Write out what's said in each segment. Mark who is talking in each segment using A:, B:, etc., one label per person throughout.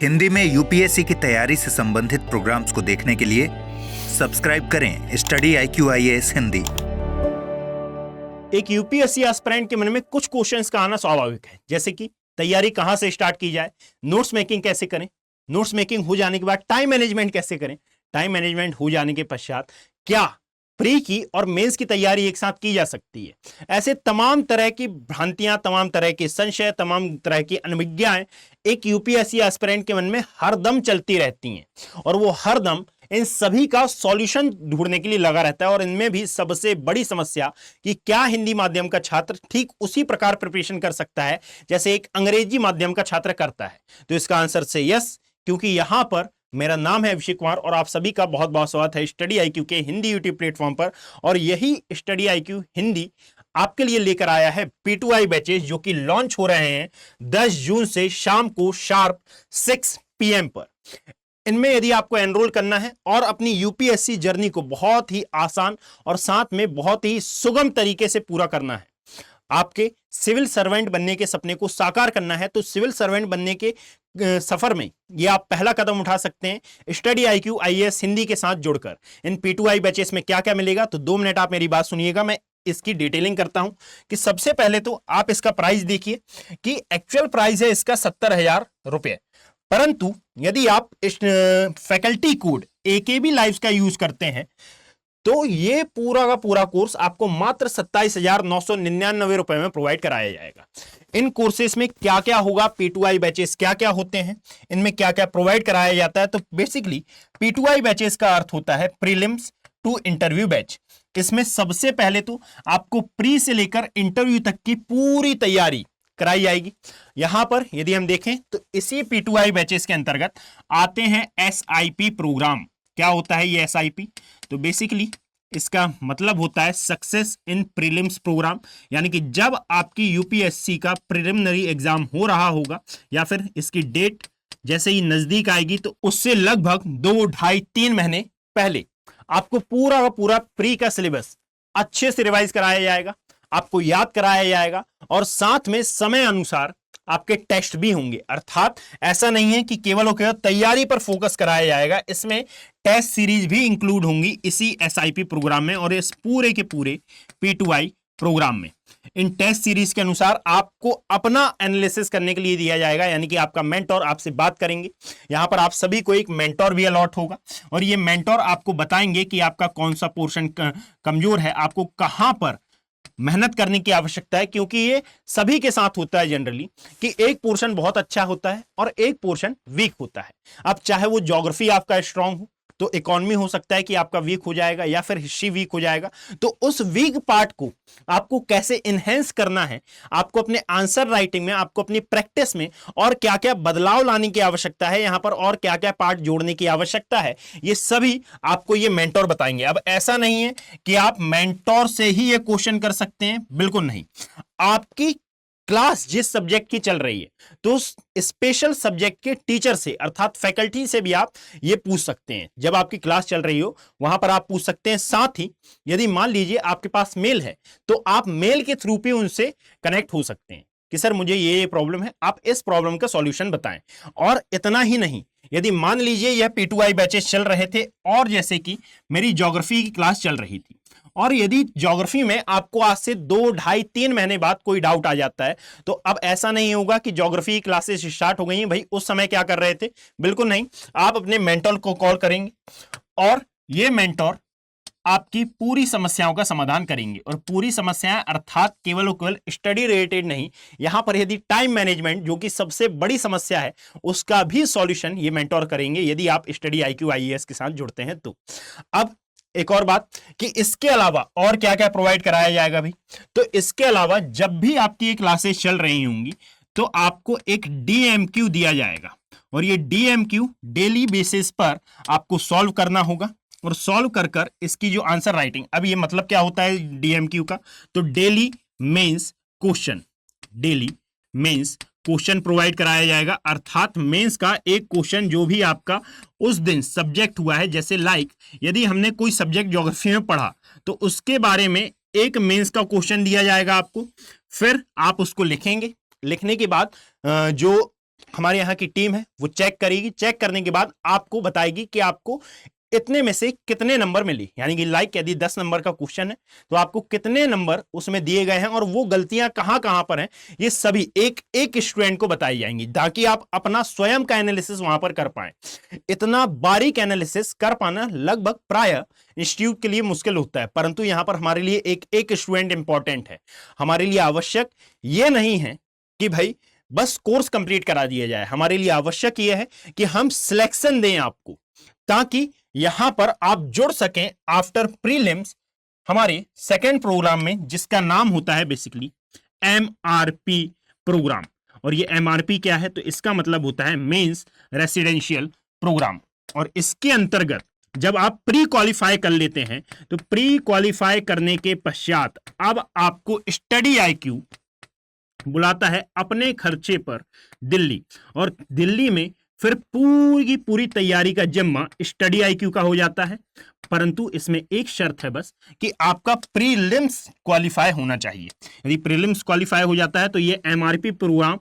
A: हिंदी में यूपीएससी की तैयारी से संबंधित प्रोग्राम्स को देखने के लिए सब्सक्राइब करें स्टडी IQ IAS हिंदी।
B: एक यूपीएससी एस्पिरेंट के मन में कुछ क्वेश्चंस का आना स्वाभाविक है, जैसे कि तैयारी कहां से स्टार्ट की जाए, नोट्स मेकिंग कैसे करें, नोट्स मेकिंग हो जाने के बाद टाइम मैनेजमेंट कैसे करें, टाइम मैनेजमेंट हो जाने के पश्चात क्या प्री की और मेंस की तैयारी एक साथ की जा सकती है। ऐसे तमाम तरह की भ्रांतियां, तमाम तरह के संशय, तमाम तरह की अनभिज्ञाएं एक यूपीएससी एस्पिरेंट के मन में हरदम चलती रहती हैं और वो हरदम इन सभी का सॉल्यूशन ढूंढने के लिए लगा रहता है। और इनमें भी सबसे बड़ी समस्या कि क्या हिंदी माध्यम का छात्र ठीक उसी प्रकार प्रिपरेशन कर सकता है जैसे एक अंग्रेजी माध्यम का छात्र करता है। तो इसका आंसर से यस, क्योंकि यहां पर मेरा नाम है अभिषेक कुमार और आप सभी का बहुत बहुत स्वागत है स्टडी IQ के हिंदी यूट्यूब प्लेटफॉर्म पर। और यही स्टडी IQ हिंदी आपके लिए लेकर आया है P2I बैचेस, जो कि लॉन्च हो रहे हैं 10 जून से शाम को शार्प 6 PM पर। इनमें यदि आपको एनरोल करना है और अपनी यूपीएससी जर्नी को बहुत ही आसान और साथ में बहुत ही सुगम तरीके से पूरा करना है, आपके सिविल सर्वेंट बनने के सपने को साकार करना है, तो सिविल सर्वेंट बनने के सफर में ये आप पहला कदम उठा सकते हैं स्टडी IQ IAS हिंदी के साथ जुड़कर। इन P2I बैचेस में क्या क्या मिलेगा, तो 2 मिनट आप मेरी बात सुनिएगा, मैं इसकी डिटेलिंग करता हूं। कि सबसे पहले तो आप इसका प्राइस देखिए कि एक्चुअल प्राइस है इसका 70,000 रुपए, परंतु यदि आप इस फैकल्टी कोड AKB लाइव्स का यूज करते हैं तो ये पूरा का पूरा कोर्स आपको मात्र 27,999 रुपए में प्रोवाइड कराया जाएगा। इन कोर्सेस में क्या क्या होगा, P2I बैचेस क्या क्या होते हैं, इनमें क्या क्या प्रोवाइड कराया जाता है। तो बेसिकली P2I बैचेस का अर्थ होता है प्रीलिम्स टू इंटरव्यू बैच। इसमें सबसे पहले तो आपको प्री से लेकर इंटरव्यू तक की पूरी तैयारी कराई जाएगी। यहां पर यदि हम देखें तो इसी P2I बैचेस के अंतर्गत आते हैं SIP प्रोग्राम। क्या होता है ये SIP? तो बेसिकली इसका मतलब होता है सक्सेस इन प्रीलिम्स प्रोग्राम, यानी कि जब आपकी यूपीएससी का प्रिलिमिनरी एग्जाम हो रहा होगा या फिर इसकी डेट जैसे ही नजदीक आएगी तो उससे लगभग 2, ढाई, 3 महीने पहले आपको पूरा का पूरा प्री का सिलेबस अच्छे से रिवाइज कराया जाएगा, आपको याद कराया जाएगा और साथ में समय अनुसार आपके टेस्ट भी होंगे। अर्थात ऐसा नहीं है कि केवल तैयारी पर फोकस कराया जाएगा, इसमें टेस्ट सीरीज भी इंक्लूड होंगी इसी SIP प्रोग्राम में और इस पूरे के पूरे P2I प्रोग्राम में। इन टेस्ट सीरीज के अनुसार आपको अपना एनालिसिस करने के लिए दिया जाएगा, यानी कि आपका मेंटोर आपसे बात करेंगे। यहां पर आप सभी को एक मेंटोर भी अलॉट होगा और ये मेंटोर आपको बताएंगे कि आपका कौन सा पोर्शन कमजोर है, आपको कहां पर मेहनत करने की आवश्यकता है। क्योंकि ये सभी के साथ होता है जनरली कि एक पोर्शन बहुत अच्छा होता है और एक पोर्शन वीक होता है। अब चाहे वो ज्योग्राफी आपका स्ट्रांग हो तो इकोनॉमी हो सकता है कि आपका वीक हो जाएगा या फिर हिस्ट्री वीक हो जाएगा। तो उस वीक पार्ट को आपको कैसे इनहेंस करना है, आपको अपने आंसर राइटिंग में, आपको अपनी प्रैक्टिस में और क्या क्या बदलाव लाने की आवश्यकता है यहां पर और क्या क्या पार्ट जोड़ने की आवश्यकता है, ये सभी आपको ये मेंटोर बताएंगे। अब ऐसा नहीं है कि आप मेंटोर से ही ये क्वेश्चन कर सकते हैं, बिल्कुल नहीं। आपकी क्लास जिस सब्जेक्ट की चल रही है तो स्पेशल सब्जेक्ट के टीचर से अर्थात फैकल्टी से भी आप ये पूछ सकते हैं। जब आपकी क्लास चल रही हो वहां पर आप पूछ सकते हैं। साथ ही यदि मान लीजिए आपके पास मेल है तो आप मेल के थ्रू भी उनसे कनेक्ट हो सकते हैं कि सर मुझे ये प्रॉब्लम है, आप इस प्रॉब्लम का सॉल्यूशन बताएं। और इतना ही नहीं, यदि मान लीजिए यह P2I बैचेस चल रहे थे और जैसे कि मेरी ज्योग्राफी की क्लास चल रही थी और यदि ज्योग्राफी में आपको आज से 2, ढाई, 3 महीने बाद कोई डाउट आ जाता है तो अब ऐसा नहीं होगा कि ज्योग्राफी क्लासेस स्टार्ट हो गई हैं, भाई उस समय क्या कर रहे थे, बिल्कुल नहीं। आप अपने मेंटोर को कॉल करेंगे और ये मेंटोर आपकी पूरी समस्याओं का समाधान करेंगे। और पूरी समस्याएं अर्थात केवल स्टडी रिलेटेड नहीं, यहां पर यदि टाइम मैनेजमेंट जो कि सबसे बड़ी समस्या है उसका भी सॉल्यूशन ये मेंटोर करेंगे यदि आप स्टडी IQ IAS के साथ जुड़ते हैं तो। अब एक और बात कि इसके अलावा और क्या क्या प्रोवाइड कराया जाएगा भाई, तो इसके अलावा जब भी आपकी क्लासेस चल रही होंगी तो आपको एक DMQ दिया जाएगा और ये DMQ डेली बेसिस पर आपको सॉल्व करना होगा और सॉल्व कर कर इसकी जो आंसर राइटिंग, अब ये मतलब क्या होता है DMQ का, तो daily mains question, daily mains question provide कराया जाएगा। अर्थात मेंस का एक क्वेश्चन जो भी आपका उस दिन सब्जेक्ट हुआ है, जैसे लाइक यदि हमने कोई सब्जेक्ट ज्योग्राफी में पढ़ा तो उसके बारे में एक मेंस का क्वेश्चन दिया जाएगा आपको, फिर आप उसको लिखेंगे। लिखने के बाद जो हमारे यहाँ की टीम है वो चेक करेगी, चेक करने के बाद आपको बताएगी कि आपको इतने में से कितने नंबर मिली, यानी कि लाइक यदि 10 नंबर का क्वेश्चन है तो आपको कितने नंबर उसमें दिए गए हैं और वो गलतियां कहां कहां पर हैं, ये सभी एक एक स्टूडेंट को बताई जाएंगी ताकि आप अपना स्वयं का एनालिसिस वहां पर कर पाए। इतना बारीक एनालिसिस कर पाना लगभग प्राय इंस्टीट्यूट के लिए मुश्किल होता है, परंतु यहां पर हमारे लिए एक एक स्टूडेंट इंपॉर्टेंट है। हमारे लिए आवश्यक ये नहीं है कि भाई बस कोर्स कंप्लीट करा दिया जाए, हमारे लिए आवश्यक यह है कि हम सिलेक्शन दें आपको, ताकि यहां पर आप जुड़ सकें आफ्टर प्रीलिम्स हमारे सेकेंड प्रोग्राम में, जिसका नाम होता है बेसिकली MRP प्रोग्राम। और ये MRP क्या है, तो इसका मतलब होता है मेंस रेसिडेंशियल प्रोग्राम। और इसके अंतर्गत जब आप प्री क्वालिफाई कर लेते हैं तो प्री क्वालिफाई करने के पश्चात अब आपको स्टडी IQ बुलाता है अपने खर्चे पर दिल्ली, और दिल्ली में फिर पूरी तैयारी का जिम्मा स्टडी IQ का हो जाता है। परंतु इसमें एक शर्त है बस कि आपका प्रीलिम्स क्वालिफाई होना चाहिए। यदि प्रीलिम्स क्वालिफाई हो जाता है तो ये MRP program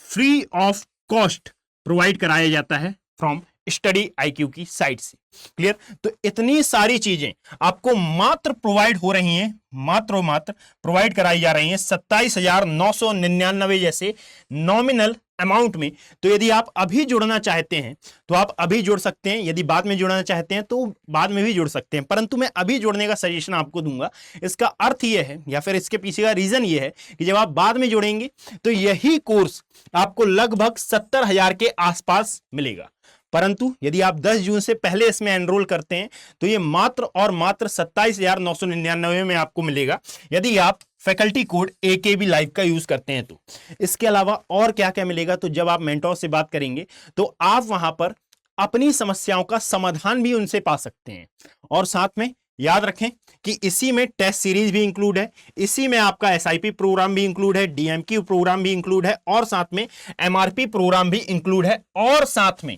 B: free of cost provide कराया जाता है फ्रॉम स्टडी IQ की साइड से। क्लियर? तो इतनी सारी चीजें आपको मात्र प्रोवाइड हो रही हैं, मात्र प्रोवाइड कराई जा रही हैं 27,999 जैसे नॉमिनल अमाउंट में। तो यदि आप अभी जुड़ना चाहते हैं तो आप अभी जुड़ सकते हैं, यदि बाद में जुड़ना चाहते हैं तो बाद में भी जुड़ सकते हैं, परंतु मैं अभी जुड़ने का सजेशन आपको दूंगा। इसका अर्थ यह है या फिर इसके पीछे का रीजन यह है कि जब आप बाद में जुड़ेंगे तो यही कोर्स आपको लगभग 70,000 के आसपास मिलेगा, परंतु यदि आप 10 जून से पहले इसमें एनरोल करते हैं तो ये मात्र और मात्र 27,999 में आपको मिलेगा, यदि आप फैकल्टी कोड AKB लाइव का यूज करते हैं तो। इसके अलावा और क्या क्या मिलेगा, तो जब आप मेंटोर से बात करेंगे तो आप वहां पर अपनी समस्याओं का समाधान भी उनसे पा सकते हैं। और साथ में याद रखें कि इसी में टेस्ट सीरीज भी इंक्लूड है, इसी में आपका SIP प्रोग्राम भी इंक्लूड है, DMQ प्रोग्राम भी इंक्लूड है, और साथ में MRP प्रोग्राम भी इंक्लूड है। और साथ में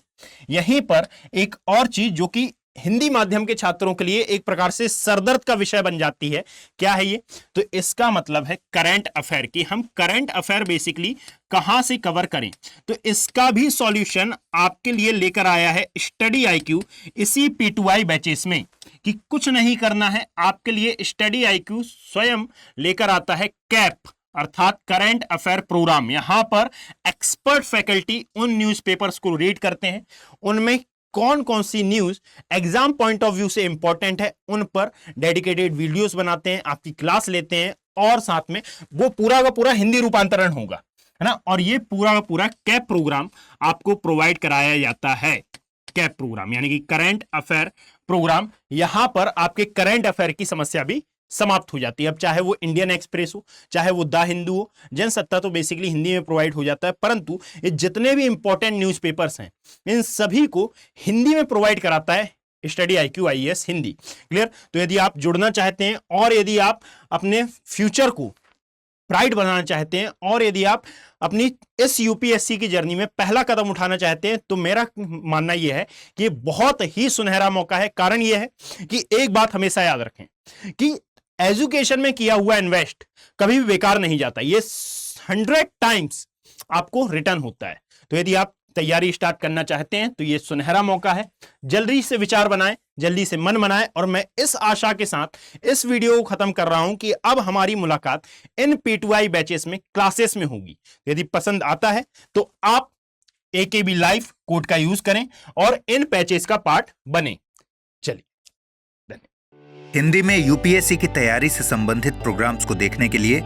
B: यहीं पर एक और चीज जो कि हिंदी माध्यम के छात्रों के लिए एक प्रकार से सरदर्द का विषय बन जाती है, क्या है ये, तो इसका मतलब है करंट अफेयर की हम करंट अफेयर बेसिकली कहां से कवर करें। तो इसका भी सॉल्यूशन आपके लिए लेकर आया है स्टडी IQ इसी P2I बैचेस में, कि कुछ नहीं करना है आपके लिए। स्टडी IQ स्वयं लेकर आता है कैप अर्थात करंट अफेयर प्रोग्राम। यहां पर एक्सपर्ट फैकल्टी उन न्यूज़पेपर्स को रीड करते हैं, उनमें कौन कौन सी news exam point of view से इंपॉर्टेंट है उन पर डेडिकेटेड वीडियोस बनाते हैं, आपकी क्लास लेते हैं, और साथ में वो पूरा का पूरा हिंदी रूपांतरण होगा, है ना। और ये पूरा का पूरा कैप प्रोग्राम आपको प्रोवाइड कराया जाता है। कैप प्रोग्राम यानी कि करंट अफेयर प्रोग्राम, यहां पर आपके करंट अफेयर की समस्या भी समाप्त हो जाती है। अब चाहे वो इंडियन एक्सप्रेस हो, चाहे वो द हिंदू हो, जनसत्ता तो बेसिकली हिंदी में प्रोवाइड हो जाता है, परंतु ये जितने भी इंपॉर्टेंट न्यूज़पेपर्स हैं इन सभी को हिंदी में प्रोवाइड कराता है study IQ IAS Hindi. Clear? तो यदि आप जुड़ना चाहते हैं और यदि आप अपने फ्यूचर को प्राइड बनाना चाहते हैं और यदि आप अपनी इस UPSC की जर्नी में पहला कदम उठाना चाहते हैं तो मेरा मानना यह है कि ये बहुत ही सुनहरा मौका है। कारण यह है कि एक बात हमेशा याद रखें कि एजुकेशन में किया हुआ इन्वेस्ट कभी भी बेकार नहीं जाता, ये 100 टाइम्स आपको रिटर्न होता है। तो यदि आप तैयारी स्टार्ट करना चाहते हैं तो ये सुनहरा मौका है। जल्दी से विचार बनाएं, जल्दी से मन बनाएं, और मैं इस आशा के साथ इस वीडियो को खत्म कर रहा हूं कि अब हमारी मुलाकात इन P2I बैचेस में क्लासेस में होगी। यदि पसंद आता है तो आप AKB लाइव कोड का यूज करें और इन बैचेस का पार्ट बने। चलिए,
A: हिंदी में UPSC की तैयारी से संबंधित प्रोग्राम्स को देखने के लिए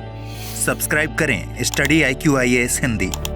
A: सब्सक्राइब करें स्टडी IQ IAS हिंदी।